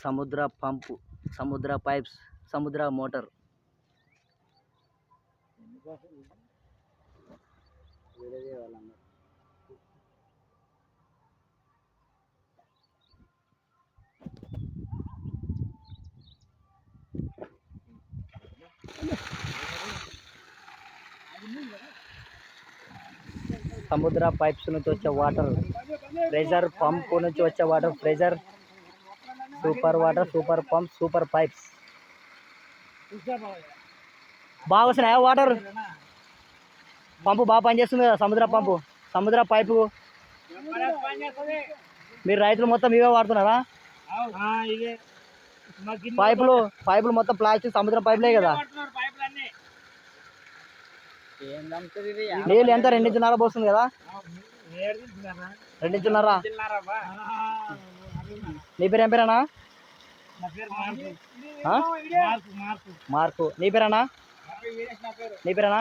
సముద్ర పంపు, సముద్ర పైప్స్, సముద్ర మోటార్. సముద్ర పైప్స్ నుంచి వచ్చే వాటర్, ప్రెజర్ పంప్ నుంచి వచ్చే water, pressure, super water, super pump, super pipes. బాగా వస్తున్నాయా వాటర్? పంపు బాగా పనిచేస్తుంది కదా సముద్ర పంపు, సముద్ర పైపు. మీరు రైతులు మొత్తం ఇవే వాడుతున్నారా? పైపులు మొత్తం ప్లాస్టిక్ సముద్రం పైపులే కదా. నీళ్ళు ఎంత 2.5 పోస్తుంది కదా? 2.5. నీ పేరు ఏం పేరేనా? మార్కు. నీ పేరేనా? నీ పేరేనా?